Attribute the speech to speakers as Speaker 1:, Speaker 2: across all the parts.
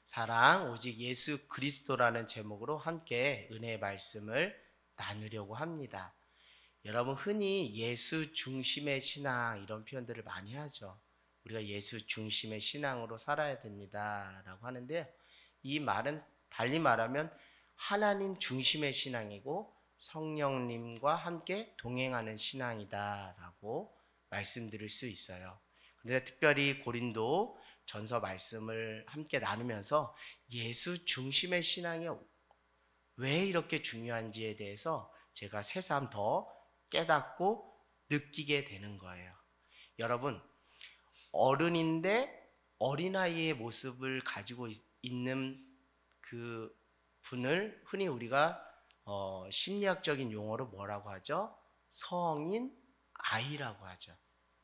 Speaker 1: 사랑 오직 예수 그리스도라는 제목으로 함께 은혜의 말씀을 나누려고 합니다. 여러분 흔히 예수 중심의 신앙 이런 표현들을 많이 하죠. 우리가 예수 중심의 신앙으로 살아야 됩니다라고 하는데요. 이 말은 달리 말하면 하나님 중심의 신앙이고 성령님과 함께 동행하는 신앙이다라고 말씀드릴 수 있어요. 그런데 특별히 고린도 전서 말씀을 함께 나누면서 예수 중심의 신앙이 왜 이렇게 중요한지에 대해서 제가 새삼 더 깨닫고 느끼게 되는 거예요. 여러분, 어른인데 어린아이의 모습을 가지고 있는 그 분을 흔히 우리가 심리학적인 용어로 뭐라고 하죠? 성인 아이라고 하죠.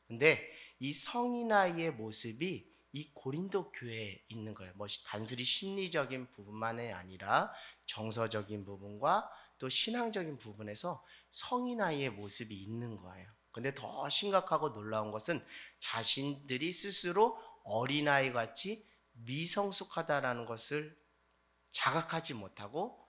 Speaker 1: 근데 이 성인 아이의 모습이 이 고린도 교회에 있는 거예요. 뭐 단순히 심리적인 부분만이 아니라 정서적인 부분과 또 신앙적인 부분에서 성인 아이의 모습이 있는 거예요. 근데 더 심각하고 놀라운 것은 자신들이 스스로 어린아이 같이 미성숙하다라는 것을 자각하지 못하고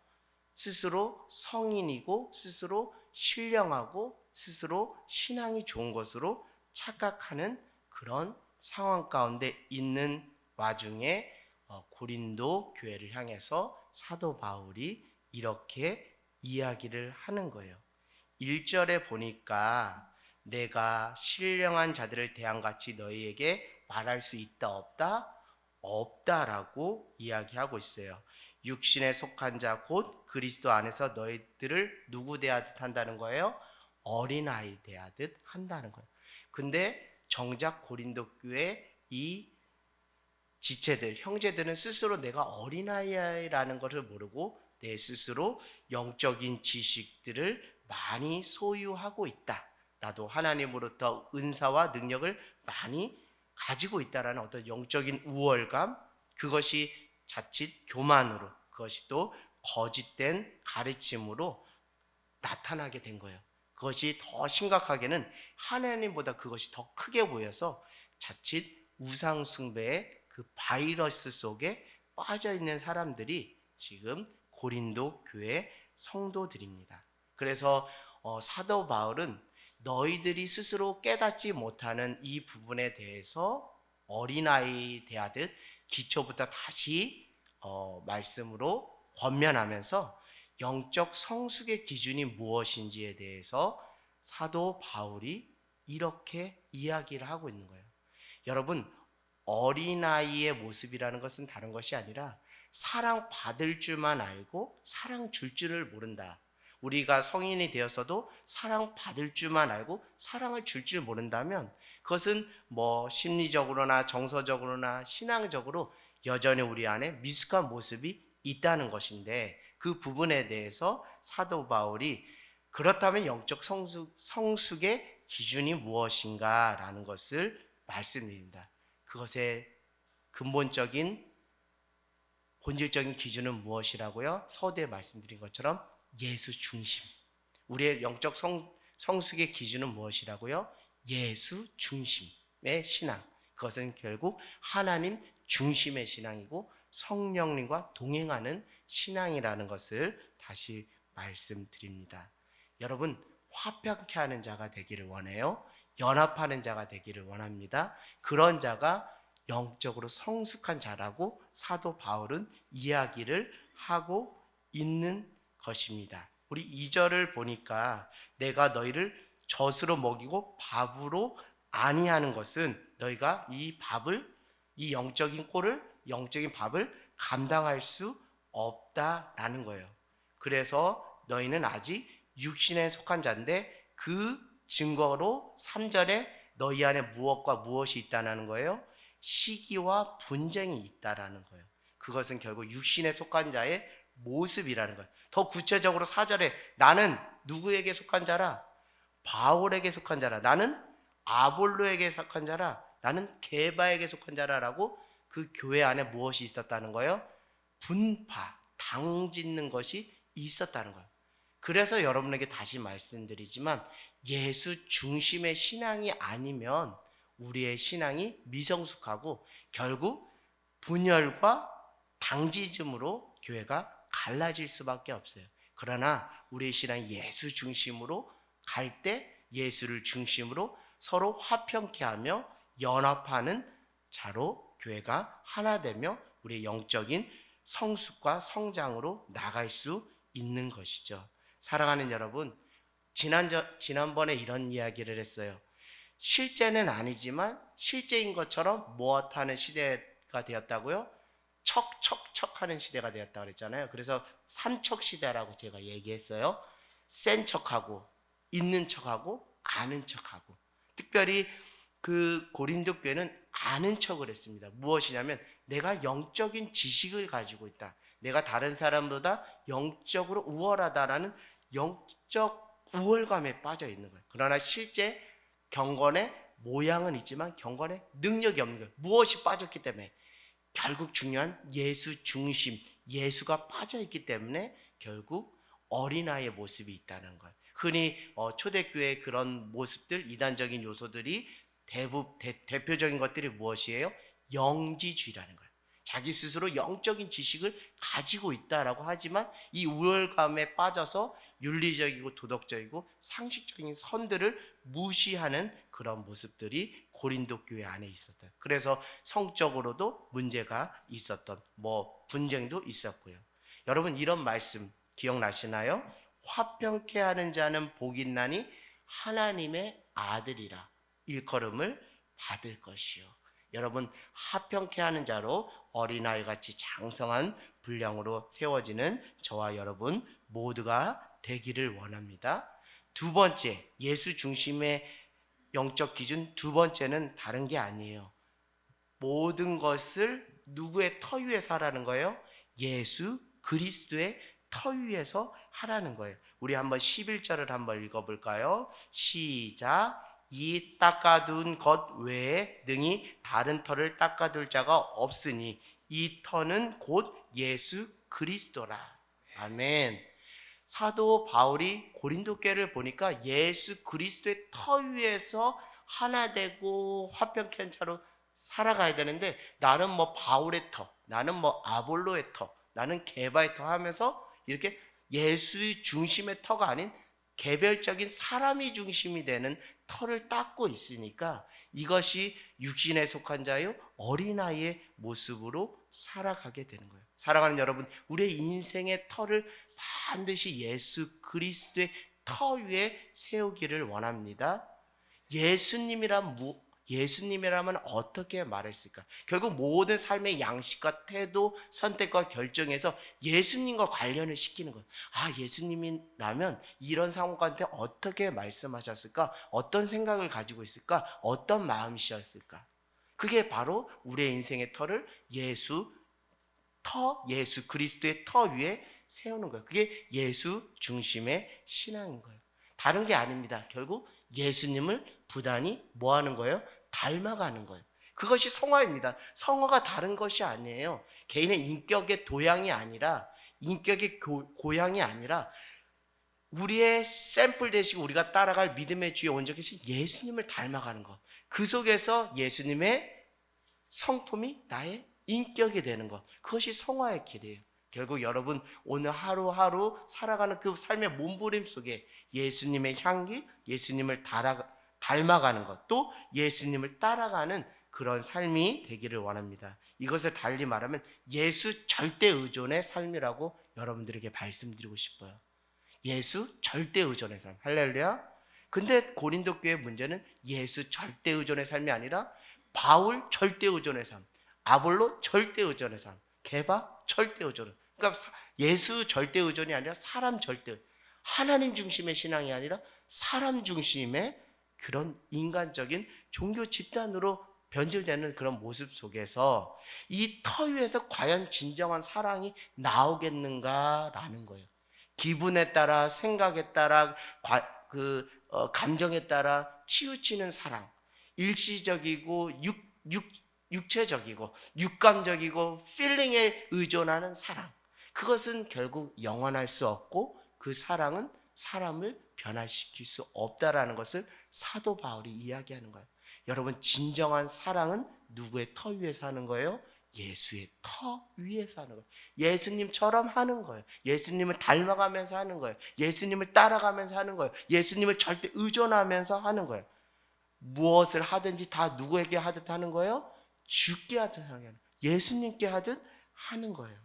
Speaker 1: 스스로 성인이고 스스로 신령하고 스스로 신앙이 좋은 것으로 착각하는 그런 상황 가운데 있는 와중에 고린도 교회를 향해서 사도 바울이 이렇게 이야기를 하는 거예요. 1절에 보니까 내가 신령한 자들을 대함같이 너희에게 말할 수 있다 없다? 없다라고 이야기하고 있어요. 육신에 속한 자 곧 그리스도 안에서 너희들을 누구 대하듯 한다는 거예요? 어린아이 대하듯 한다는 거예요. 근데 정작 고린도 교회 이 지체들, 형제들은 스스로 내가 어린아이라는 것을 모르고 내 스스로 영적인 지식들을 많이 소유하고 있다. 나도 하나님으로부터 은사와 능력을 많이 가지고 있다라는 어떤 영적인 우월감, 그것이 자칫 교만으로, 그것이 또 거짓된 가르침으로 나타나게 된 거예요. 그것이 더 심각하게는 하나님보다 그것이 더 크게 보여서 자칫 우상숭배의 그 바이러스 속에 빠져 있는 사람들이 지금 고린도 교회 성도들입니다. 그래서 사도 바울은 너희들이 스스로 깨닫지 못하는 이 부분에 대해서 어린아이 대하듯 기초부터 다시 말씀으로 권면하면서 영적 성숙의 기준이 무엇인지에 대해서 사도 바울이 이렇게 이야기를 하고 있는 거예요. 여러분, 어린아이의 모습이라는 것은 다른 것이 아니라 사랑받을 줄만 알고 사랑 줄 줄을 모른다. 우리가 성인이 되었어도 사랑받을 줄만 알고 사랑을 줄 줄 모른다면 그것은 뭐 심리적으로나 정서적으로나 신앙적으로 여전히 우리 안에 미숙한 모습이 있다는 것인데 그 부분에 대해서 사도 바울이 그렇다면 영적 성숙의 기준이 무엇인가라는 것을 말씀드립니다. 그것의 근본적인 본질적인 기준은 무엇이라고요? 서두에 말씀드린 것처럼 예수 중심. 우리의 영적 성숙의 기준은 무엇이라고요? 예수 중심의 신앙. 그것은 결국 하나님 중심의 신앙이고 성령님과 동행하는 신앙이라는 것을 다시 말씀드립니다. 여러분, 화평케 하는 자가 되기를 원해요. 연합하는 자가 되기를 원합니다. 그런 자가 영적으로 성숙한 자라고 사도 바울은 이야기를 하고 있는 것입니다. 우리 2절을 보니까 내가 너희를 젖으로 먹이고 밥으로 아니하는 것은 너희가 이 영적인 밥을 감당할 수 없다라는 거예요. 그래서 너희는 아직 육신에 속한 자인데 그 증거로 3절에 너희 안에 무엇과 무엇이 있다는 거예요? 시기와 분쟁이 있다라는 거예요. 그것은 결국 육신에 속한 자의 모습이라는 거예요. 더 구체적으로 4절에 나는 누구에게 속한 자라? 바울에게 속한 자라. 나는 아볼로에게 속한 자라. 나는 게바에게 속한 자라라고 그 교회 안에 무엇이 있었다는 거예요? 분파, 당짓는 것이 있었다는 거예요. 그래서 여러분에게 다시 말씀드리지만 예수 중심의 신앙이 아니면 우리의 신앙이 미성숙하고 결국 분열과 당지즘으로 교회가 갈라질 수밖에 없어요. 그러나 우리의 신앙이 예수 중심으로 갈 때 예수를 중심으로 서로 화평케 하며 연합하는 자로 교회가 하나 되며 우리의 영적인 성숙과 성장으로 나갈 수 있는 것이죠. 사랑하는 여러분, 지난번에 이런 이야기를 했어요. 실제는 아니지만 실제인 것처럼 무엇하는 시대가 되었다고요? 척척척 하는 시대가 되었다고 그랬잖아요. 그래서 삼척 시대라고 제가 얘기했어요. 센 척하고 있는 척하고 아는 척하고. 특별히 그 고린도 교회는 아는 척을 했습니다. 무엇이냐면 내가 영적인 지식을 가지고 있다. 내가 다른 사람보다 영적으로 우월하다라는 영적 우월감에 빠져 있는 거예요. 그러나 실제 경건의 모양은 있지만 경건의 능력이 없는 거예요. 무엇이 빠졌기 때문에? 결국 중요한 예수 중심, 예수가 빠져있기 때문에 결국 어린아이의 모습이 있다는 것. 흔히 초대교회의 그런 모습들, 이단적인 요소들이 대표적인 것들이 무엇이에요? 영지주의라는 거예요. 자기 스스로 영적인 지식을 가지고 있다라고 하지만 이 우월감에 빠져서 윤리적이고 도덕적이고 상식적인 선들을 무시하는 그런 모습들이 고린도 교회 안에 있었다. 그래서 성적으로도 문제가 있었던 분쟁도 있었고요. 여러분 이런 말씀 기억나시나요? 화평케 하는 자는 복 있나니 하나님의 아들이라 일컬음을 받을 것이요. 여러분 화평케 하는 자로 어린아이같이 장성한 분량으로 세워지는 저와 여러분 모두가 되기를 원합니다. 두 번째, 예수 중심의 영적 기준 두 번째는 다른 게 아니에요. 모든 것을 누구의 터 위에서 하라는 거예요? 예수 그리스도의 터 위에서 하라는 거예요. 우리 한번 11절을 한번 읽어볼까요? 시작. 이 닦아둔 것 외에 능히 다른 터를 닦아둘 자가 없으니 이 터는 곧 예수 그리스도라. 아멘. 사도 바울이 고린도 교회를 보니까 예수 그리스도의 터 위에서 하나 되고 화평케 한 자로 살아가야 되는데 나는 바울의 터, 나는 아볼로의 터, 나는 게바의 터 하면서 이렇게 예수 중심의 터가 아닌 개별적인 사람이 중심이 되는 터를 닦고 있으니까 이것이 육신에 속한 자요 어린아이의 모습으로 살아가게 되는 거예요. 사랑하는 여러분, 우리의 인생의 터를 반드시 예수 그리스도의 터 위에 세우기를 원합니다. 예수님이라면 어떻게 말했을까? 결국 모든 삶의 양식과 태도, 선택과 결정에서 예수님과 관련을 시키는 거예요. 예수님이라면 이런 상황한테 어떻게 말씀하셨을까? 어떤 생각을 가지고 있을까? 어떤 마음이셨을까? 그게 바로 우리의 인생의 터를 예수 그리스도의 터 위에 세우는 거예요. 그게 예수 중심의 신앙인 거예요. 다른 게 아닙니다. 결국 예수님을 부단히 뭐 하는 거예요? 닮아가는 거예요. 그것이 성화입니다. 성화가 다른 것이 아니에요. 개인의 인격의 도양이 아니라 인격의 고양이 아니라 우리의 샘플 되시고 우리가 따라갈 믿음의 주에 온전히 계신 예수님을 닮아가는 것. 그 속에서 예수님의 성품이 나의 인격이 되는 것. 그것이 성화의 길이에요. 결국 여러분 오늘 하루하루 살아가는 그 삶의 몸부림 속에 예수님의 향기, 예수님을 닮아가는 것, 또 예수님을 따라가는 그런 삶이 되기를 원합니다. 이것을 달리 말하면 예수 절대 의존의 삶이라고 여러분들에게 말씀드리고 싶어요. 예수 절대 의존의 삶. 할렐루야. 근데 고린도 교회의 문제는 예수 절대 의존의 삶이 아니라 바울 절대 의존의 삶, 아볼로 절대 의존의 삶, 게바 절대 의존. 그러니까 예수 절대 의존이 아니라 사람 절대, 하나님 중심의 신앙이 아니라 사람 중심의 그런 인간적인 종교 집단으로 변질되는 그런 모습 속에서 이 터 위에서 과연 진정한 사랑이 나오겠는가라는 거예요. 기분에 따라, 생각에 따라, 감정에 따라 치우치는 사랑, 일시적이고 육체적이고 육감적이고 필링에 의존하는 사랑, 그것은 결국 영원할 수 없고 그 사랑은 사람을 변화시킬 수 없다라는 것을 사도 바울이 이야기하는 거예요. 여러분 진정한 사랑은 누구의 터 위에서 하는 거예요? 예수의 터 위에서 하는 거예요. 예수님처럼 하는 거예요. 예수님을 닮아가면서 하는 거예요. 예수님을 따라가면서 하는 거예요. 예수님을 절대 의존하면서 하는 거예요. 무엇을 하든지 다 누구에게 하듯 하는 거예요? 주께 하듯 하는 거예요. 예수님께 하듯 하는 거예요.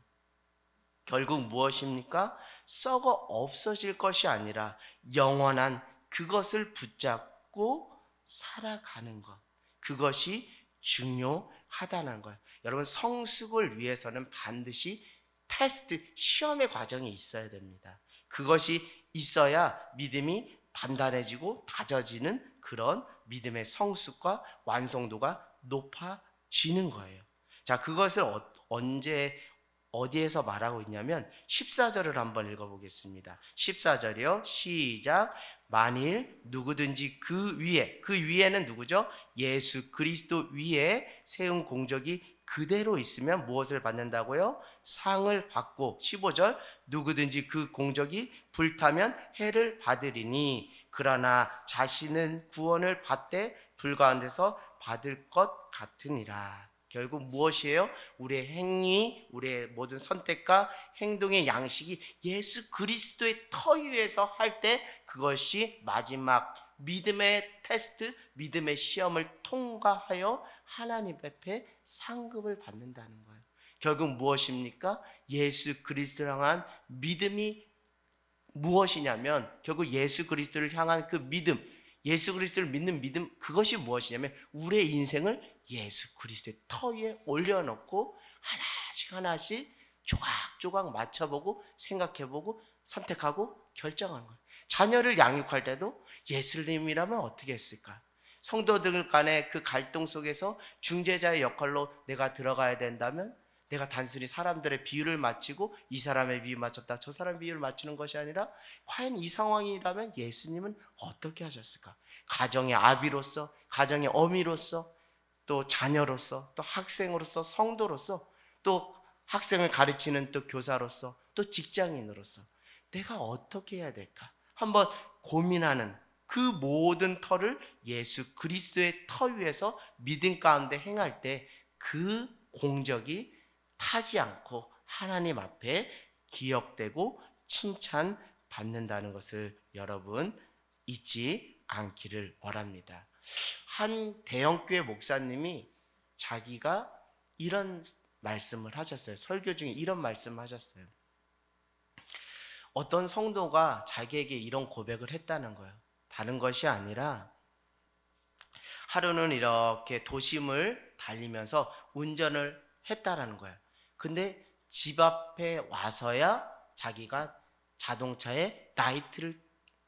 Speaker 1: 결국 무엇입니까? 썩어 없어질 것이 아니라 영원한 그것을 붙잡고 살아가는 것. 그것이 중요하다는 거예요. 여러분, 성숙을 위해서는 반드시 테스트, 시험의 과정이 있어야 됩니다. 그것이 있어야 믿음이 단단해지고 다져지는 그런 믿음의 성숙과 완성도가 높아지는 거예요. 자, 그것을 언제 어디에서 말하고 있냐면 14절을 한번 읽어보겠습니다. 14절이요. 시작. 만일 누구든지 그 위에는 누구죠? 예수 그리스도 위에 세운 공적이 그대로 있으면 무엇을 받는다고요? 상을 받고 15절 누구든지 그 공적이 불타면 해를 받으리니 그러나 자신은 구원을 받되 불가운데서 받을 것 같으니라. 결국 무엇이에요? 우리의 행위, 우리의 모든 선택과 행동의 양식이 예수 그리스도의 터 위에서 할 때 그것이 마지막 믿음의 테스트, 믿음의 시험을 통과하여 하나님 앞에 상급을 받는다는 거예요. 결국 무엇입니까? 예수 그리스도를 향한 믿음이 무엇이냐면 결국 예수 그리스도를 향한 그 믿음, 예수 그리스도를 믿는 믿음, 그것이 무엇이냐면 우리의 인생을 예수 그리스도의 터 위에 올려놓고 하나씩 하나씩 조각조각 맞춰보고 생각해보고 선택하고 결정하는 거예요. 자녀를 양육할 때도 예수님이라면 어떻게 했을까? 성도들 간의 그 갈등 속에서 중재자의 역할로 내가 들어가야 된다면 내가 단순히 사람들의 비유를 맞추고 이 사람의 비유 맞췄다 저 사람의 비유를 맞추는 것이 아니라 과연 이 상황이라면 예수님은 어떻게 하셨을까? 가정의 아비로서, 가정의 어미로서, 또 자녀로서, 또 학생으로서, 성도로서, 또 학생을 가르치는 또 교사로서, 또 직장인으로서 내가 어떻게 해야 될까? 한번 고민하는 그 모든 터를 예수 그리스도의 터 위에서 믿음 가운데 행할 때 그 공적이 타지 않고 하나님 앞에 기억되고 칭찬받는다는 것을 여러분 잊지 않기를 원합니다. 한 대형교회 목사님이 자기가 이런 말씀을 하셨어요. 설교 중에 이런 말씀을 하셨어요. 어떤 성도가 자기에게 이런 고백을 했다는 거예요. 다른 것이 아니라 하루는 이렇게 도심을 달리면서 운전을 했다라는 거예요. 근데 집 앞에 와서야 자기가 자동차에 라이트를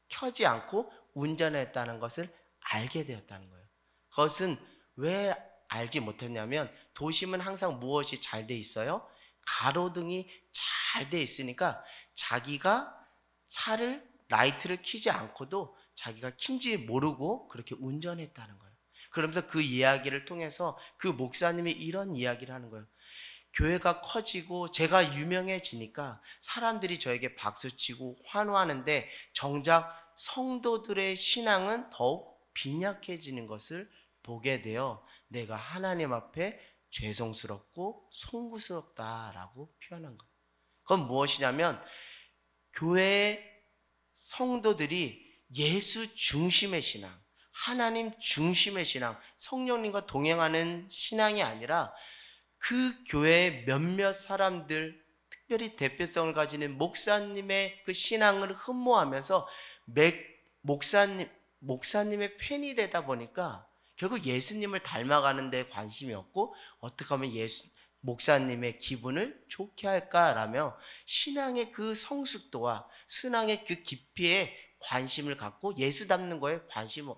Speaker 1: 켜지 않고 운전했다는 것을 알게 되었다는 거예요. 그것은 왜 알지 못했냐면 도심은 항상 무엇이 잘 돼 있어요? 가로등이 잘 돼 있으니까 자기가 차를 라이트를 켜지 않고도 자기가 킨지 모르고 그렇게 운전했다는 거예요. 그러면서 그 이야기를 통해서 그 목사님이 이런 이야기를 하는 거예요. 교회가 커지고 제가 유명해지니까 사람들이 저에게 박수치고 환호하는데 정작 성도들의 신앙은 더욱 빈약해지는 것을 보게 되어 내가 하나님 앞에 죄송스럽고 송구스럽다라고 표현한 거예요. 그건 무엇이냐면 교회의 성도들이 예수 중심의 신앙, 하나님 중심의 신앙, 성령님과 동행하는 신앙이 아니라 그 교회의 몇몇 사람들, 특별히 대표성을 가지는 목사님의 그 신앙을 흠모하면서 목사님의 팬이 되다 보니까 결국 예수님을 닮아가는 데 관심이 없고 어떻게 하면 목사님의 기분을 좋게 할까라며 신앙의 그 성숙도와 신앙의 그 깊이에 관심을 갖고 예수 닮는 거에 관심을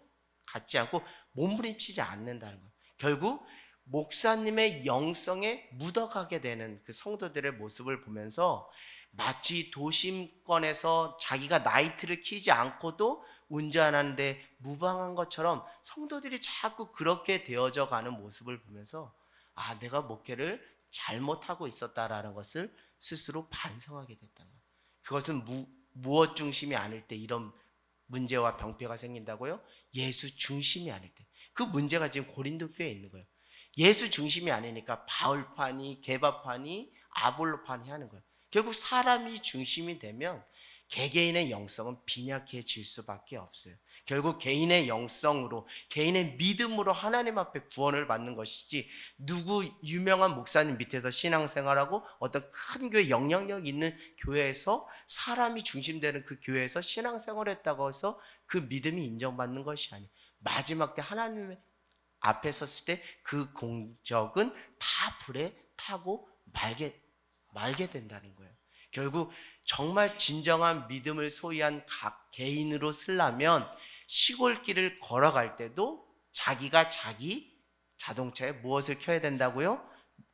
Speaker 1: 갖지 않고 몸부림치지 않는다는 거예요. 결국 목사님의 영성에 묻어가게 되는 그 성도들의 모습을 보면서 마치 도심권에서 자기가 라이트를 켜지 않고도 운전하는데 무방한 것처럼 성도들이 자꾸 그렇게 되어져 가는 모습을 보면서 아, 내가 목회를 잘못하고 있었다라는 것을 스스로 반성하게 됐다는 거예요. 그것은 무엇 중심이 아닐 때 이런 문제와 병폐가 생긴다고요? 예수 중심이 아닐 때. 그 문제가 지금 고린도 교회에 있는 거예요. 예수 중심이 아니니까 바울파니, 게바파니, 아볼로파니 하는 거예요. 결국 사람이 중심이 되면 개개인의 영성은 빈약해질 수밖에 없어요. 결국 개인의 영성으로, 개인의 믿음으로 하나님 앞에 구원을 받는 것이지, 누구 유명한 목사님 밑에서 신앙생활하고 어떤 큰 교회, 영향력 있는 교회에서 사람이 중심되는 그 교회에서 신앙생활했다고 해서 그 믿음이 인정받는 것이 아니에요. 마지막 때 하나님 앞에 섰을 때 그 공적은 다 불에 타고 말게 된다는 거예요. 결국 정말 진정한 믿음을 소유한 각 개인으로 쓰려면 시골길을 걸어갈 때도 자기가 자기 자동차에 무엇을 켜야 된다고요?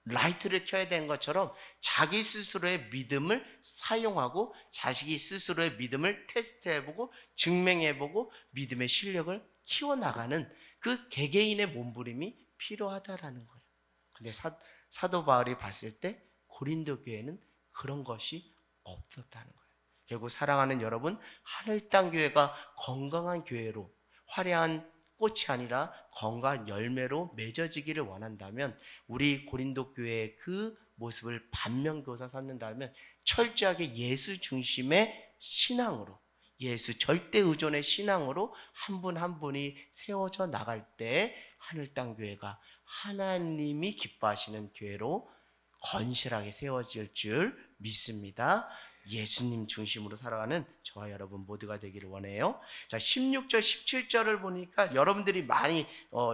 Speaker 1: 라이트를 켜야 되는 것처럼 자기 스스로의 믿음을 사용하고 자기 스스로의 믿음을 테스트해보고 증명해보고 믿음의 실력을 키워나가는 그 개개인의 몸부림이 필요하다라는 거예요. 근데 사도 바울이 봤을 때 고린도 교회는 그런 것이 없었다는 거예요. 결국 사랑하는 여러분, 하늘 땅 교회가 건강한 교회로, 화려한 꽃이 아니라 건강한 열매로 맺어지기를 원한다면, 우리 고린도 교회의 그 모습을 반면교사 삼는다면 철저하게 예수 중심의 신앙으로, 예수 절대 의존의 신앙으로 한 분 한 분이 세워져 나갈 때 하늘 땅 교회가 하나님이 기뻐하시는 교회로 건실하게 세워질 줄 믿습니다. 예수님 중심으로 살아가는 저와 여러분 모두가 되기를 원해요. 자, 16절 17절을 보니까 여러분들이 많이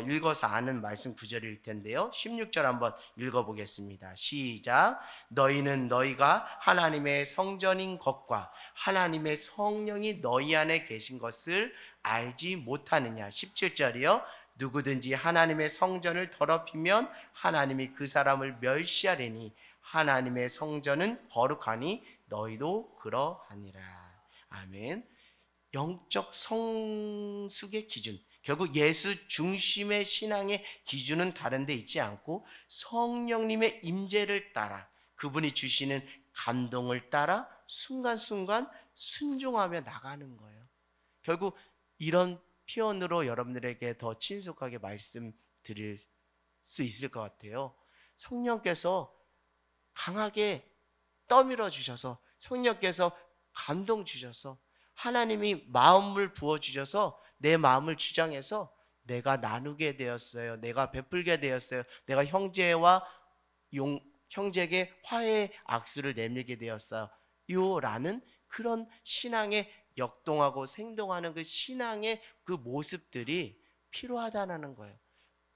Speaker 1: 읽어서 아는 말씀 구절일 텐데요. 16절 한번 읽어보겠습니다. 시작. 너희는 너희가 하나님의 성전인 것과 하나님의 성령이 너희 안에 계신 것을 알지 못하느냐. 17절이요. 누구든지 하나님의 성전을 더럽히면 하나님이 그 사람을 멸시하리니 하나님의 성전은 거룩하니 너희도 그러하니라. 아멘. 영적 성숙의 기준, 결국 예수 중심의 신앙의 기준은 다른 데 있지 않고 성령님의 임재를 따라, 그분이 주시는 감동을 따라 순간순간 순종하며 나가는 거예요. 결국 이런 표현으로 여러분들에게 더 친숙하게 말씀드릴 수 있을 것 같아요. 성령께서 강하게 떠밀어 주셔서, 성령께서 감동 주셔서, 하나님이 마음을 부어 주셔서 내 마음을 주장해서 내가 나누게 되었어요. 내가 베풀게 되었어요. 내가 형제에게 화해의 악수를 내밀게 되었어요. 라는 그런 신앙의 역동하고 생동하는 그 신앙의 그 모습들이 필요하다는 거예요.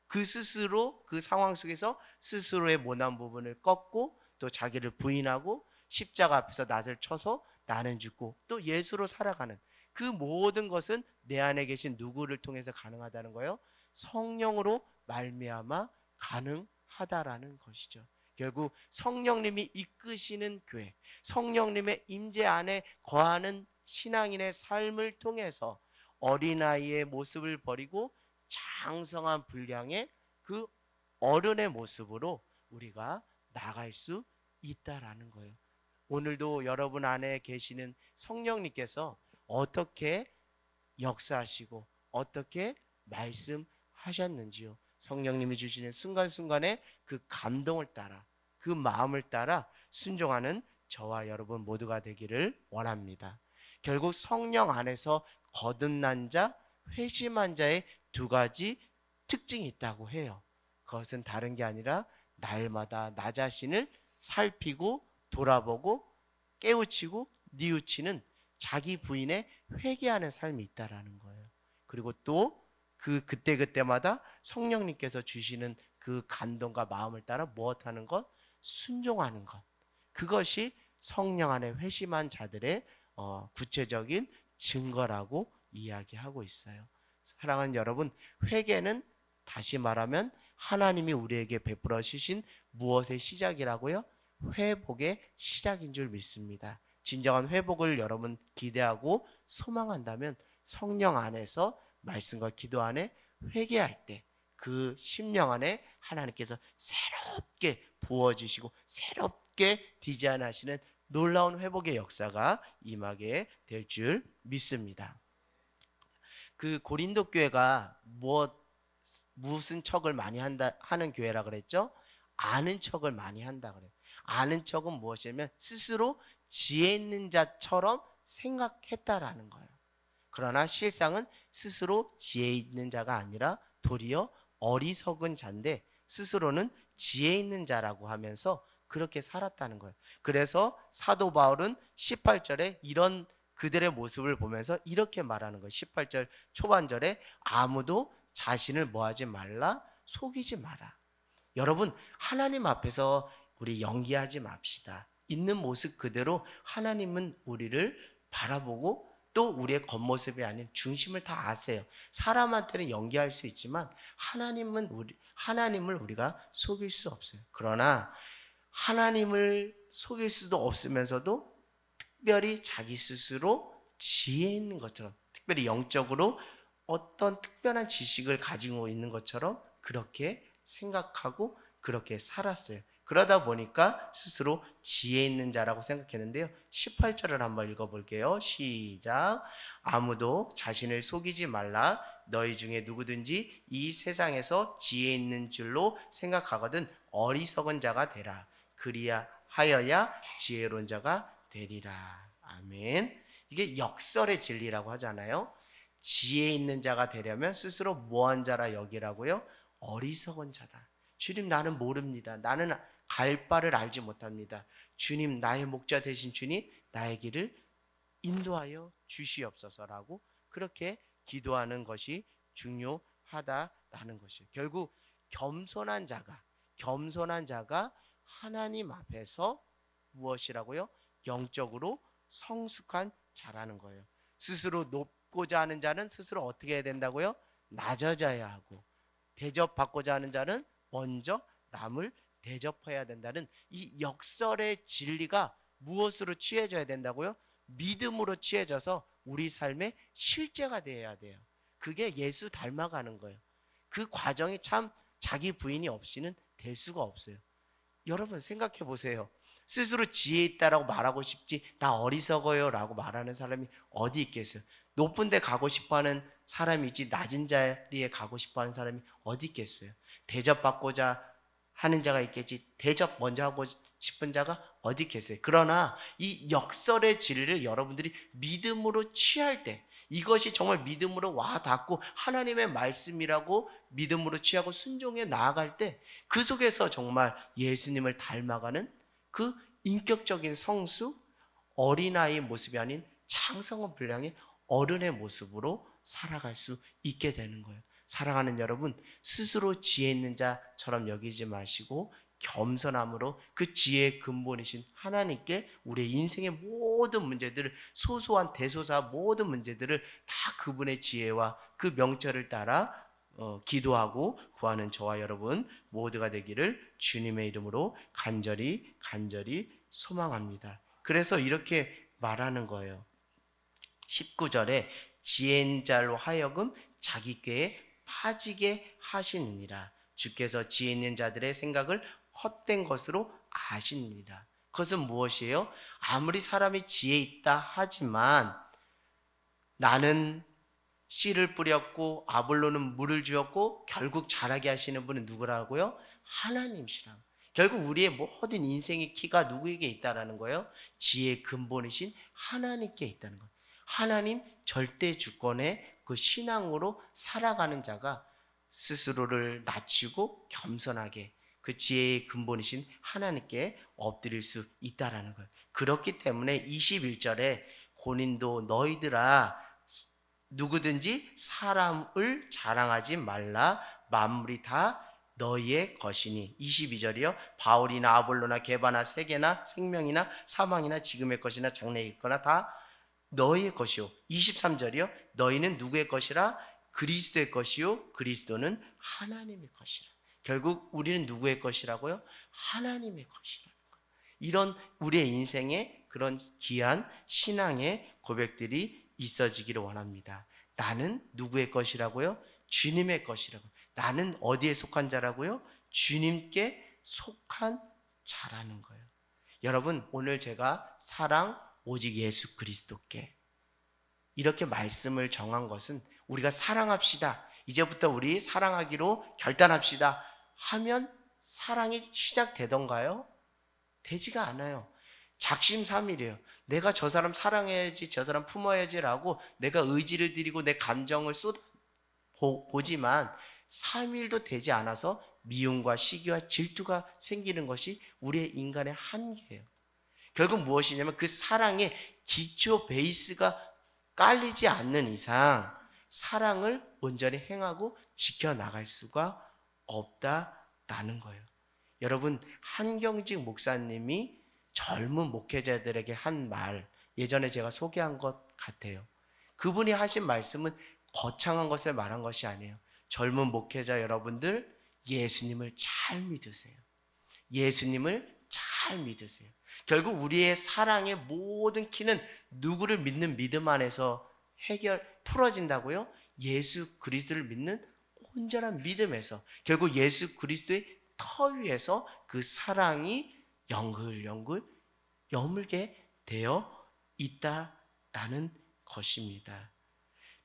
Speaker 1: 그 스스로 그 상황 속에서 스스로의 모난 부분을 꺾고 또 자기를 부인하고 십자가 앞에서 낫을 쳐서 나는 죽고 또 예수로 살아가는 그 모든 것은 내 안에 계신 누구를 통해서 가능하다는 거예요. 성령으로 말미암아 가능하다라는 것이죠. 결국 성령님이 이끄시는 교회, 성령님의 임재 안에 거하는 신앙인의 삶을 통해서 어린아이의 모습을 버리고 장성한 분량의 그 어른의 모습으로 우리가 나갈 수 있다라는 거예요. 오늘도 여러분 안에 계시는 성령님께서 어떻게 역사하시고 어떻게 말씀하셨는지요. 성령님이 주시는 순간순간의 그 감동을 따라, 그 마음을 따라 순종하는 저와 여러분 모두가 되기를 원합니다. 결국 성령 안에서 거듭난 자, 회심한 자의 두 가지 특징이 있다고 해요. 그것은 다른 게 아니라 날마다 나 자신을 살피고 돌아보고 깨우치고 뉘우치는 자기 부인의 회개하는 삶이 있다라는 거예요. 그리고 또 그때그때마다 성령님께서 주시는 그 감동과 마음을 따라 무엇하는 것? 순종하는 것. 그것이 성령 안에 회심한 자들의 구체적인 증거라고 이야기하고 있어요. 사랑하는 여러분, 회개는 다시 말하면 하나님이 우리에게 베풀어 주신 무엇의 시작이라고요? 회복의 시작인 줄 믿습니다. 진정한 회복을 여러분 기대하고 소망한다면 성령 안에서 말씀과 기도 안에 회개할 때 그 심령 안에 하나님께서 새롭게 부어주시고 새롭게 디자인하시는 놀라운 회복의 역사가 임하게 될 줄 믿습니다. 그 고린도 교회가 무슨 척을 많이 하는 교회라 그랬죠? 아는 척을 많이 한다 그래요. 아는 척은 무엇이냐면 스스로 지혜 있는 자처럼 생각했다라는 거예요. 그러나 실상은 스스로 지혜 있는 자가 아니라 도리어 어리석은 자인데 스스로는 지혜 있는 자라고 하면서 그렇게 살았다는 거예요. 그래서 사도 바울은 18절에 이런 그들의 모습을 보면서 이렇게 말하는 거예요. 18절 초반절에 아무도 자신을 뭐하지 말라, 속이지 마라. 여러분, 하나님 앞에서 우리 연기하지 맙시다. 있는 모습 그대로 하나님은 우리를 바라보고 또 우리의 겉모습이 아닌 중심을 다 아세요. 사람한테는 연기할 수 있지만 하나님을 우리가 속일 수 없어요. 그러나 하나님을 속일 수도 없으면서도 특별히 자기 스스로 지혜 있는 것처럼, 특별히 영적으로 어떤 특별한 지식을 가지고 있는 것처럼 그렇게 생각하고 그렇게 살았어요. 그러다 보니까 스스로 지혜 있는 자라고 생각했는데요. 18절을 한번 읽어볼게요. 시작. 아무도 자신을 속이지 말라. 너희 중에 누구든지 이 세상에서 지혜 있는 줄로 생각하거든 어리석은 자가 되라. 그리하여야 지혜로운 자가 되리라. 아멘. 이게 역설의 진리라고 하잖아요. 지혜 있는 자가 되려면 스스로 뭐한 자라 여기라고요? 어리석은 자다. 주님, 나는 모릅니다. 나는 갈 바를 알지 못합니다. 주님, 나의 목자 되신 주님, 나의 길을 인도하여 주시옵소서라고 그렇게 기도하는 것이 중요하다라는 것이에요. 결국 겸손한 자가 하나님 앞에서 무엇이라고요? 영적으로 성숙한 자라는 거예요. 스스로 높고자 하는 자는 스스로 어떻게 해야 된다고요? 낮아져야 하고, 대접받고자 하는 자는 먼저 남을 대접해야 된다는 이 역설의 진리가 무엇으로 취해져야 된다고요? 믿음으로 취해져서 우리 삶의 실제가 되어야 돼요. 그게 예수 닮아가는 거예요. 그 과정이 참 자기 부인이 없이는 될 수가 없어요. 여러분 생각해 보세요. 스스로 지혜 있다라고 말하고 싶지 나 어리석어요 라고 말하는 사람이 어디 있겠어요? 높은 데 가고 싶어하는 사람이지 낮은 자리에 가고 싶어하는 사람이 어디 있겠어요? 대접받고자 하는 자가 있겠지 대접 먼저 하고 싶은 자가 어디 있겠어요? 그러나 이 역설의 진리를 여러분들이 믿음으로 취할 때 이것이 정말 믿음으로 와 닿고 하나님의 말씀이라고 믿음으로 취하고 순종해 나아갈 때 그 속에서 정말 예수님을 닮아가는 그 인격적인 성수, 어린아이의 모습이 아닌 장성한 분량의 어른의 모습으로 살아갈 수 있게 되는 거예요. 사랑하는 여러분, 스스로 지혜 있는 자처럼 여기지 마시고 겸손함으로 그 지혜의 근본이신 하나님께 우리의 인생의 모든 문제들을 소소한 대소사 모든 문제들을 다 그분의 지혜와 그 명철을 따라 기도하고 구하는 저와 여러분 모두가 되기를 주님의 이름으로 간절히 소망합니다. 그래서 이렇게 말하는 거예요. 19절에 지혜인 자로 하여금 자기 꾀에 빠지게 하시느니라. 주께서 지혜 있는 자들의 생각을 헛된 것으로 아시느니라. 그것은 무엇이에요? 아무리 사람이 지혜 있다 하지만 나는 씨를 뿌렸고 아볼로는 물을 주었고 결국 자라게 하시는 분은 누구라고요? 하나님이시라. 결국 우리의 모든 인생의 키가 누구에게 있다라는 거예요? 지혜의 근본이신 하나님께 있다는 거예요. 하나님 절대 주권의 그 신앙으로 살아가는 자가 스스로를 낮추고 겸손하게 그 지혜의 근본이신 하나님께 엎드릴 수 있다라는 거예요. 그렇기 때문에 21절에 고린도 너희들아 누구든지 사람을 자랑하지 말라 만물이 다 너희의 것이니. 22절이요 바울이나 아볼로나 게바나 세계나 생명이나 사망이나 지금의 것이나 장래의 있거나 다 너희의 것이요. 23절이요 너희는 누구의 것이라 그리스도의 것이요 그리스도는 하나님의 것이라. 결국 우리는 누구의 것이라고요? 하나님의 것이라는 거예요. 이런 우리의 인생에 그런 귀한 신앙의 고백들이 있어지기를 원합니다. 나는 누구의 것이라고요? 주님의 것이라고. 나는 어디에 속한 자라고요? 주님께 속한 자라는 거예요. 여러분 오늘 제가 사랑 오직 예수 그리스도께 이렇게 말씀을 정한 것은 우리가 사랑합시다 이제부터 우리 사랑하기로 결단합시다 하면 사랑이 시작되던가요? 되지가 않아요. 작심삼일이에요. 내가 저 사람 사랑해야지, 저 사람 품어야지라고 내가 의지를 들이고 내 감정을 보지만 3일도 되지 않아서 미움과 시기와 질투가 생기는 것이 우리의 인간의 한계예요. 결국 무엇이냐면 그 사랑의 기초 베이스가 깔리지 않는 이상 사랑을 온전히 행하고 지켜나갈 수가 없다라는 거예요. 여러분, 한경직 목사님이 젊은 목회자들에게 한 말, 예전에 제가 소개한 것 같아요. 그분이 하신 말씀은 거창한 것을 말한 것이 아니에요. 젊은 목회자 여러분들, 예수님을 잘 믿으세요. 예수님을 잘 믿으세요. 결국 우리의 사랑의 모든 키는 누구를 믿는 믿음 안에서 풀어진다고요? 예수 그리스도를 믿는 온전한 믿음에서, 결국 예수 그리스도의 터 위에서 그 사랑이 영글영글 여물게 되어 있다라는 것입니다.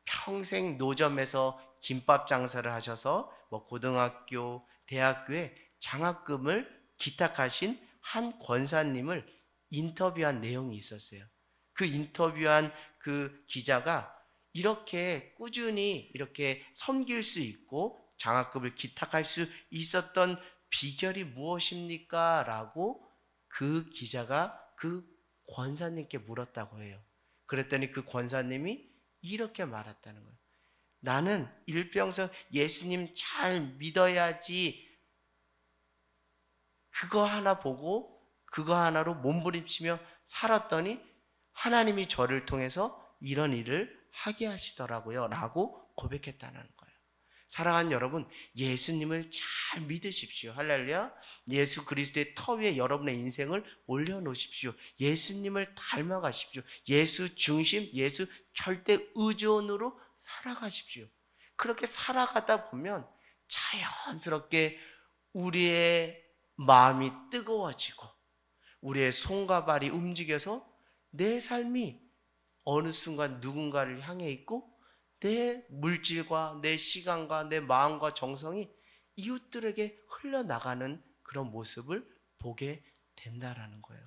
Speaker 1: 평생 노점에서 김밥 장사를 하셔서 고등학교, 대학교에 장학금을 기탁하신 한 권사님을 인터뷰한 내용이 있었어요. 그 인터뷰한 그 기자가 이렇게 꾸준히 이렇게 섬길 수 있고 장학금을 기탁할 수 있었던 비결이 무엇입니까? 라고 그 기자가 그 권사님께 물었다고 해요. 그랬더니 그 권사님이 이렇게 말했다는 거예요. 나는 일평생 예수님 잘 믿어야지 그거 하나 보고 그거 하나로 몸부림치며 살았더니 하나님이 저를 통해서 이런 일을 하게 하시더라고요 라고 고백했다는 거예요. 사랑하는 여러분, 예수님을 잘 믿으십시오. 할렐루야. 예수 그리스도의 터 위에 여러분의 인생을 올려놓으십시오. 예수님을 닮아가십시오. 예수 중심, 예수 절대 의존으로 살아가십시오. 그렇게 살아가다 보면 자연스럽게 우리의 마음이 뜨거워지고 우리의 손과 발이 움직여서 내 삶이 어느 순간 누군가를 향해 있고 내 물질과 내 시간과 내 마음과 정성이 이웃들에게 흘러나가는 그런 모습을 보게 된다라는 거예요.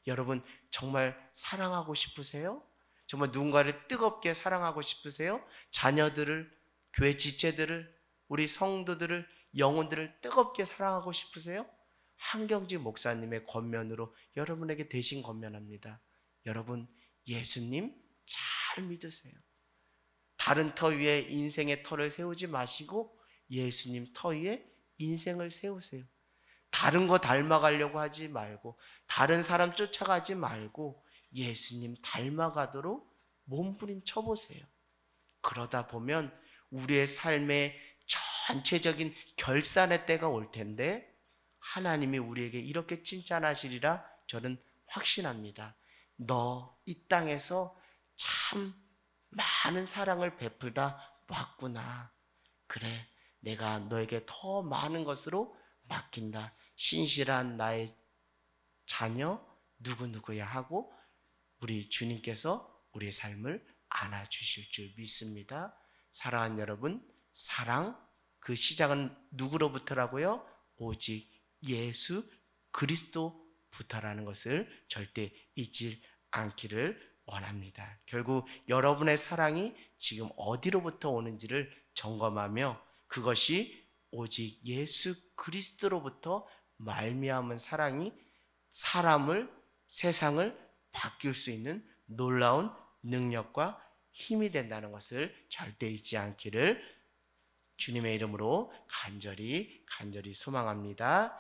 Speaker 1: 여러분, 정말 사랑하고 싶으세요? 정말 누군가를 뜨겁게 사랑하고 싶으세요? 자녀들을, 교회 지체들을, 우리 성도들을, 영혼들을 뜨겁게 사랑하고 싶으세요? 한경직 목사님의 권면으로 여러분에게 대신 권면합니다. 여러분, 예수님 잘 믿으세요. 다른 터 위에 인생의 터를 세우지 마시고 예수님 터 위에 인생을 세우세요. 다른 거 닮아가려고 하지 말고 다른 사람 쫓아가지 말고 예수님 닮아가도록 몸부림쳐 보세요. 그러다 보면 우리의 삶의 전체적인 결산의 때가 올 텐데 하나님이 우리에게 이렇게 칭찬하시리라 저는 확신합니다. 너 이 땅에서 참 많은 사랑을 베풀다 왔구나. 그래, 내가 너에게 더 많은 것으로 맡긴다. 신실한 나의 자녀 누구누구야 하고 우리 주님께서 우리의 삶을 안아주실 줄 믿습니다. 사랑하는 여러분, 사랑 그 시작은 누구로부터라고요? 오직 예수 그리스도부터라는 것을 절대 잊지 않기를 원합니다. 결국 여러분의 사랑이 지금 어디로부터 오는지를 점검하며 그것이 오직 예수 그리스도로부터 말미암은 사랑이 사람을, 세상을 바뀔 수 있는 놀라운 능력과 힘이 된다는 것을 절대 잊지 않기를 주님의 이름으로 간절히 소망합니다.